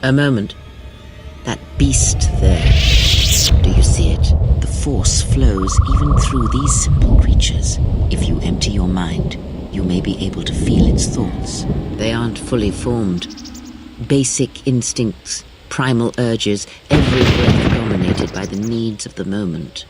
A moment. That beast there. Do you see it? The force flows even through these simple creatures. If you empty your mind, you may be able to feel its thoughts. They aren't fully formed. Basic instincts, primal urges, every breath dominated by the needs of the moment.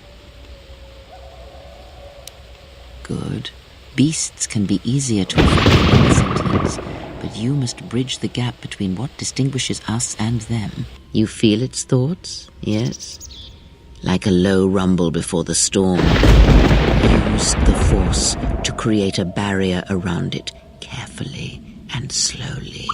Good. Beasts can be easier to affect than sentients, but you must bridge the gap between what distinguishes us and them. You feel its thoughts, yes? Like a low rumble before the storm. Use the force to create a barrier around it, carefully and slowly.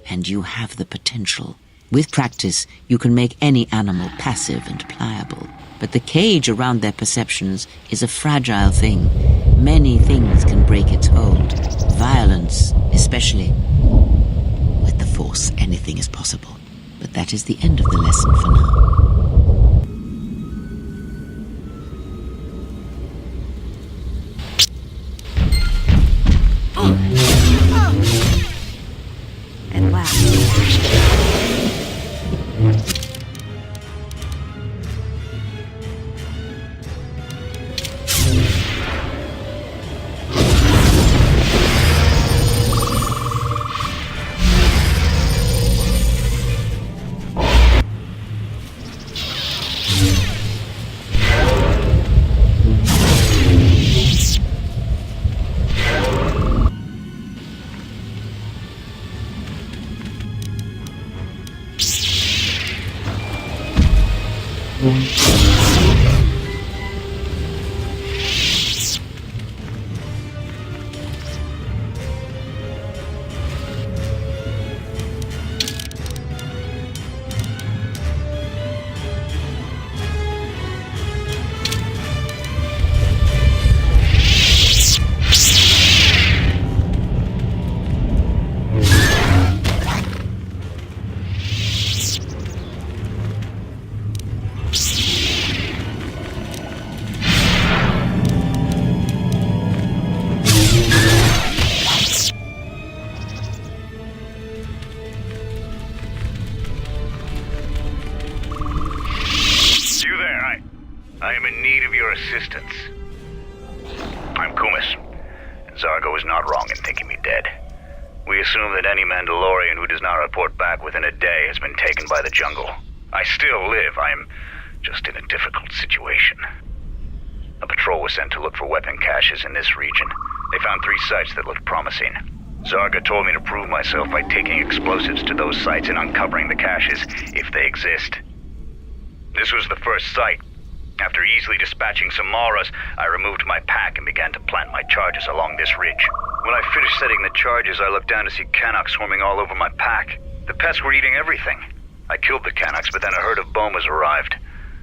And you have the potential. With practice, you can make any animal passive and pliable. But the cage around their perceptions is a fragile thing. Many things can break its hold. Violence, especially. With the Force, anything is possible. But that is the end of the lesson for now. And wow. I am in need of your assistance. I'm Kumis, and Zargo is not wrong in thinking me dead. We assume that any Mandalorian who does not report back within a day has been taken by the jungle. I still live. I am just in a difficult situation. A patrol was sent to look for weapon caches in this region. They found 3 sites that looked promising. Zarga told me to prove myself by taking explosives to those sites and uncovering the caches, if they exist. This was the first site. After easily dispatching some Maras, I removed my pack and began to plant my charges along this ridge. When I finished setting the charges, I looked down to see Canucks swarming all over my pack. The pests were eating everything. I killed the Canucks, but then a herd of Bomas arrived.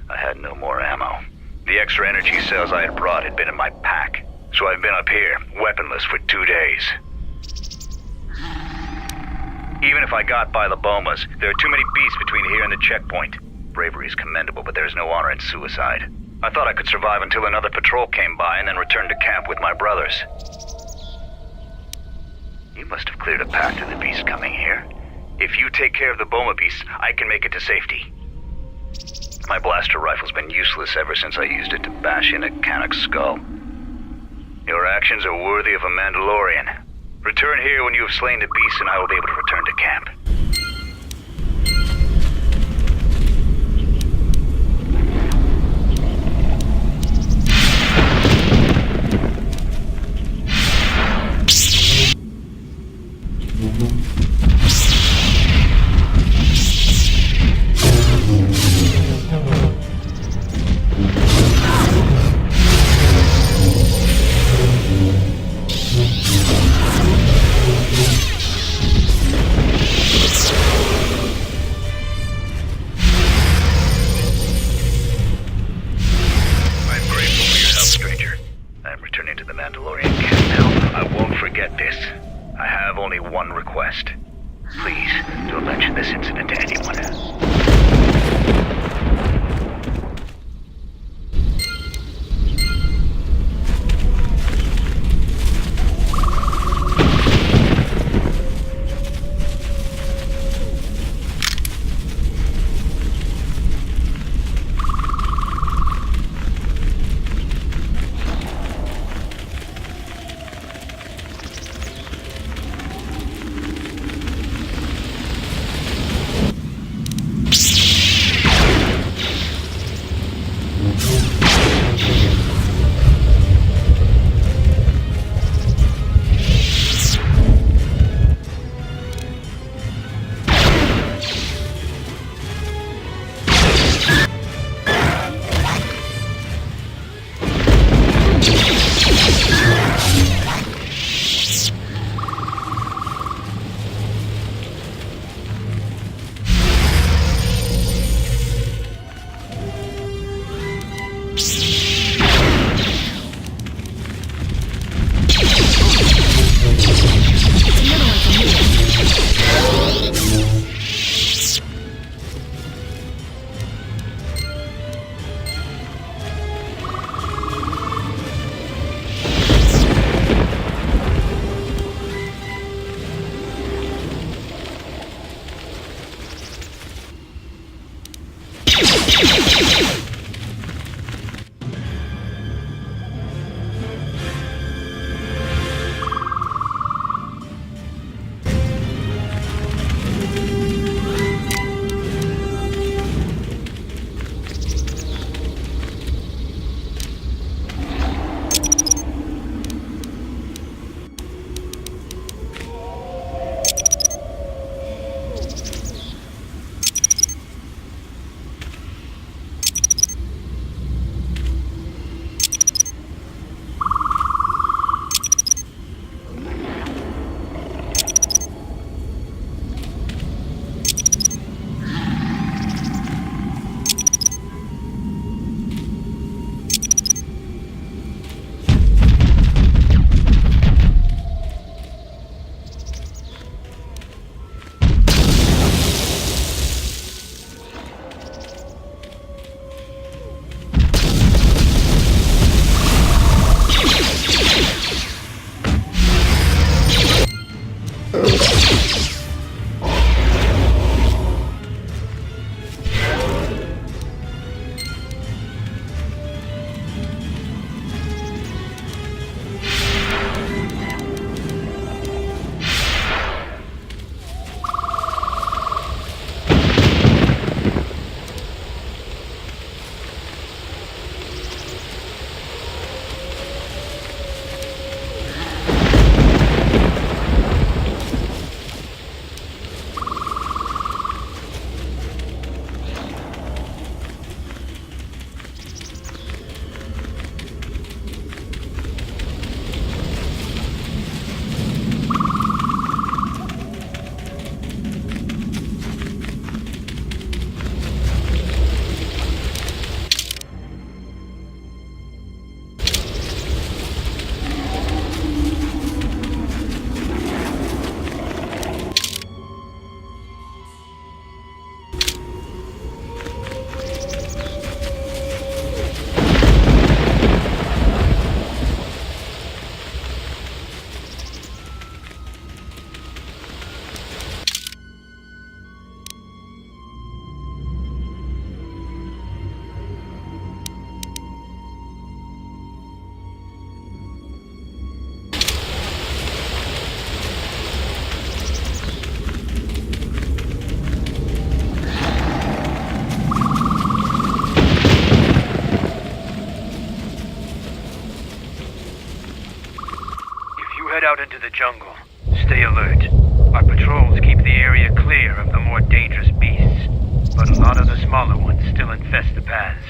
I had no more ammo. The extra energy cells I had brought had been in my pack, so I've been up here, weaponless, for 2 days. Even if I got by the Bomas, there are too many beasts between here and the checkpoint. Bravery is commendable, but there is no honor in suicide. I thought I could survive until another patrol came by and then return to camp with my brothers. You must have cleared a path to the beast coming here. If you take care of the Boma beasts, I can make it to safety. My blaster rifle's been useless ever since I used it to bash in a Canuck's skull. Your actions are worthy of a Mandalorian. Return here when you have slain the beast and I will be able to return to camp. out into the jungle. Stay alert. Our patrols keep the area clear of the more dangerous beasts, but a lot of the smaller ones still infest the paths.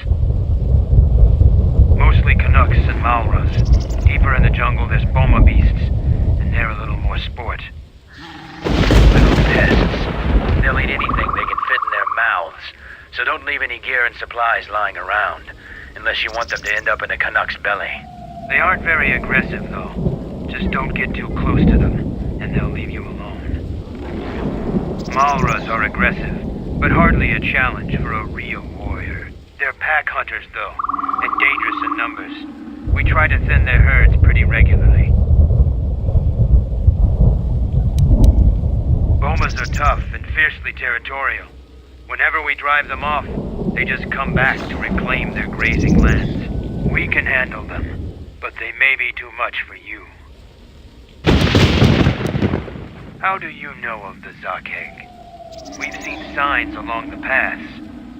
Mostly Canucks and Malras. Deeper in the jungle there's Boma beasts, and they're a little more sport. Little pests. They'll eat anything they can fit in their mouths, so don't leave any gear and supplies lying around, unless you want them to end up in a Canuck's belly. They aren't very aggressive, though. Just don't get too close to them, and they'll leave you alone. Malras are aggressive, but hardly a challenge for a real warrior. They're pack hunters, though, and dangerous in numbers. We try to thin their herds pretty regularly. Bomas are tough and fiercely territorial. Whenever we drive them off, they just come back to reclaim their grazing lands. We can handle them, but they may be too much for you. How do you know of the Zakheg? We've seen signs along the paths.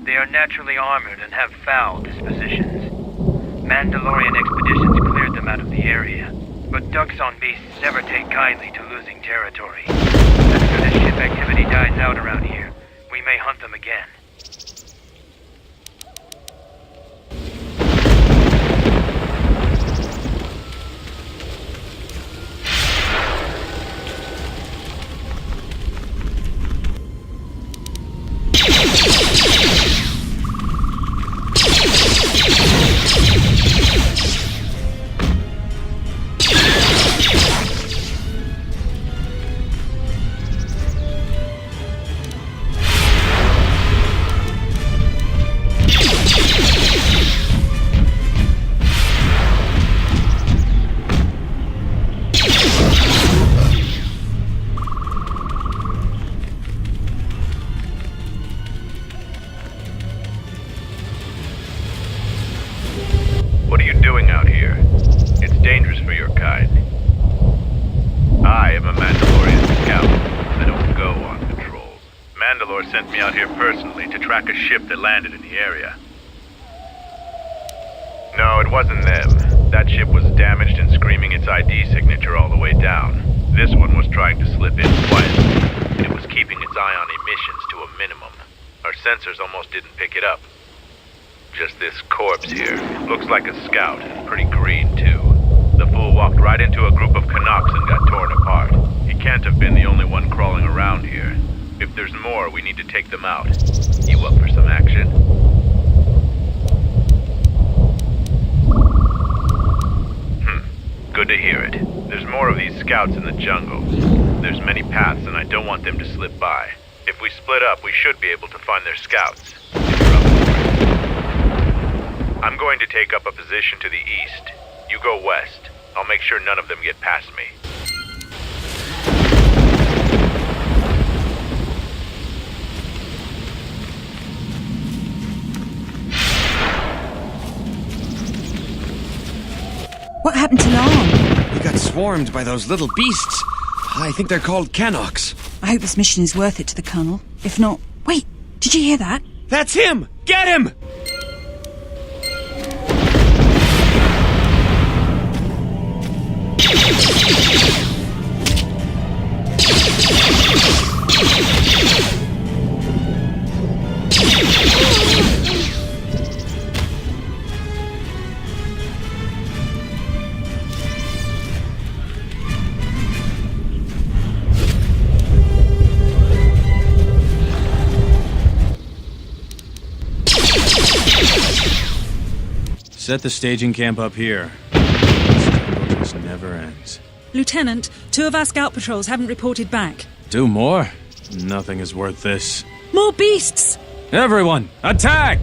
They are naturally armored and have foul dispositions. Mandalorian expeditions cleared them out of the area, but ducks on beasts never take kindly to losing territory. As soon as ship activity dies out around here, we may hunt them again. What are you doing out here? It's dangerous for your kind. I am a Mandalorian scout. I don't go on patrols. Mandalore sent me out here personally to track a ship that landed in the area. No, it wasn't them. That ship was damaged and screaming its ID signature all the way down. This one was trying to slip in quietly, and it was keeping its eye on emissions to a minimum. Our sensors almost didn't pick it up. Just this corpse here. Looks like a scout, and pretty green, too. The fool walked right into a group of Canucks and got torn apart. He can't have been the only one crawling around here. If there's more, we need to take them out. You up for some action? Good to hear it. There's more of these scouts in the jungle. There's many paths, and I don't want them to slip by. If we split up, we should be able to find their scouts. If you're up for it. I'm going to take up a position to the east. You go west. I'll make sure none of them get past me. What happened to Lan? We got swarmed by those little beasts. I think they're called Canucks. I hope this mission is worth it to the Colonel. If not... Wait, did you hear that? That's him! Get him! Set the staging camp up here. This jungle just never ends. Lieutenant, 2 of our scout patrols haven't reported back. 2 more? Nothing is worth this. More beasts! Everyone, attack!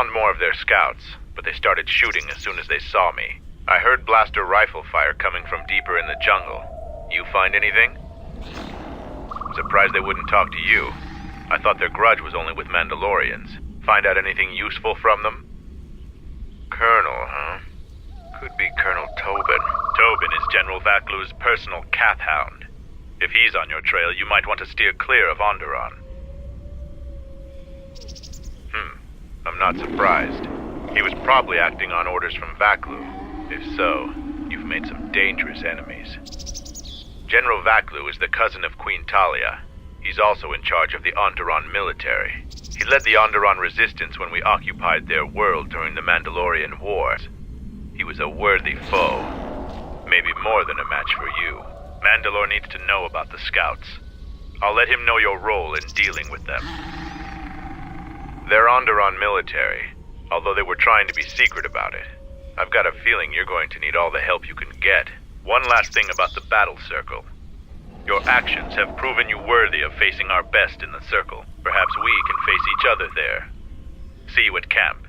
found more of their scouts, but they started shooting as soon as they saw me. I heard blaster rifle fire coming from deeper in the jungle. You find anything? Surprised they wouldn't talk to you. I thought their grudge was only with Mandalorians. Find out anything useful from them? Colonel, huh? Could be Colonel Tobin. Tobin is General Vaklu's personal cat hound. If he's on your trail, you might want to steer clear of Onderon. I'm not surprised. He was probably acting on orders from Vaklu. If so, you've made some dangerous enemies. General Vaklu is the cousin of Queen Talia. He's also in charge of the Onderon military. He led the Onderon resistance when we occupied their world during the Mandalorian Wars. He was a worthy foe. Maybe more than a match for you. Mandalore needs to know about the scouts. I'll let him know your role in dealing with them. They're Onderon military, although they were trying to be secret about it. I've got a feeling you're going to need all the help you can get. One last thing about the battle circle. Your actions have proven you worthy of facing our best in the circle. Perhaps we can face each other there. See you at camp.